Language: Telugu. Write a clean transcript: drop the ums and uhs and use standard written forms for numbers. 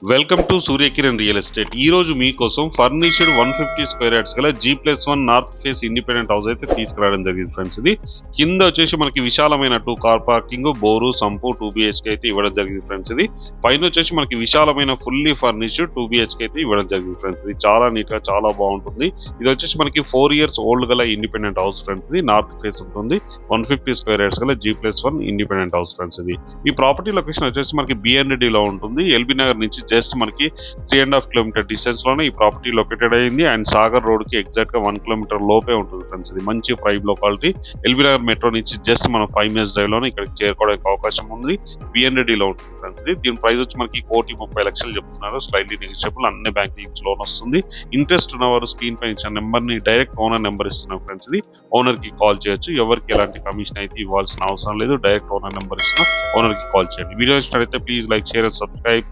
Welcome to Surya Kiran real estate. ఈ రోజు మీకోసం ఫర్నిష్డ్ 150 స్క్వేర్ యార్డ్స్ గల G+1 north face independent house అయితే తీసుకురావడం జరిగింది ఫ్రెండ్స్. ఇది కింద వచ్చేసి మనకి విశాలమైన 2 car parking, bore, sump 2 BHK అయితే ఇవ్వడం జరిగింది ఫ్రెండ్స్. ఇది పైన వచ్చేసి మనకి విశాలమైన ఫుల్లీ ఫర్నిష్డ్ 2 BHK అయితే ఇవ్వడం జరిగింది ఫ్రెండ్స్. ఇది చాలా నీట్ గా చాలా బాగుంటుంది. ఇది వచ్చేసి మనకి 4 years ఓల్డ్ గల ఇండిపెండెంట్ హౌస్ ఫ్రెండ్స్. ఇది నార్త్ ఫేస్ ఉంటుంది. 150 స్క్వేర్ యార్డ్స్ గల G+1 ఇండిపెండెంట్ హౌస్ ఫ్రెండ్స్. ఇది ఈ ప్రాపర్టీ లొకేషన్ వచ్చేసి మనకి BND లో ఉంటుంది. ఎల్బీ నగర్ నుంచి జస్ట్ మనకి 3.5 కిలోమీటర్ డిస్టెన్స్ లోనే ఈ ప్రాపర్టీ లొకేటెడ్ అయింది. అండ్ సాగర్ రోడ్ కి ఎగ్జాక్ట్ గా 1 కిలోమీటర్ లోపే ఉంటుంది ఫ్రెండ్స్. ఇది మంచి prime locality. LB Nagar metro నుంచి జస్ట్ మనం 5 minutes డ్రైవ్ లోనే ఇక్కడికి చేరుకోవడానికి అవకాశం ఉంది. BND లో ఉంటుంది ఫ్రెండ్స్. దీని ప్రైస్ వచ్చి మనకి 1,30,00,000 చెప్తున్నారు. Slightly negotiable. అన్ని బ్యాంక్ నుంచి లోన్ వస్తుంది. ఇంట్రెస్ట్ ఉన్నవారు స్క్రీన్ పై ఇచ్చిన నెంబర్ ని డైరెక్ట్ ఓనర్ నెంబర్ ఇస్తున్నాం ఫ్రెండ్స్. ఇది ఓనర్ కి కాల్ చేయొచ్చు. ఎవరికి ఎలాంటి కమిషన్ అయితే ఇవ్వాల్సిన అవసరం లేదు. డైరెక్ట్ ఓనర్ నెంబర్ ఇస్తున్నా ఓనర్ కి కాల్ చేయండి. వీడియో ఇచ్చినట్లయితే please like, share and subscribe.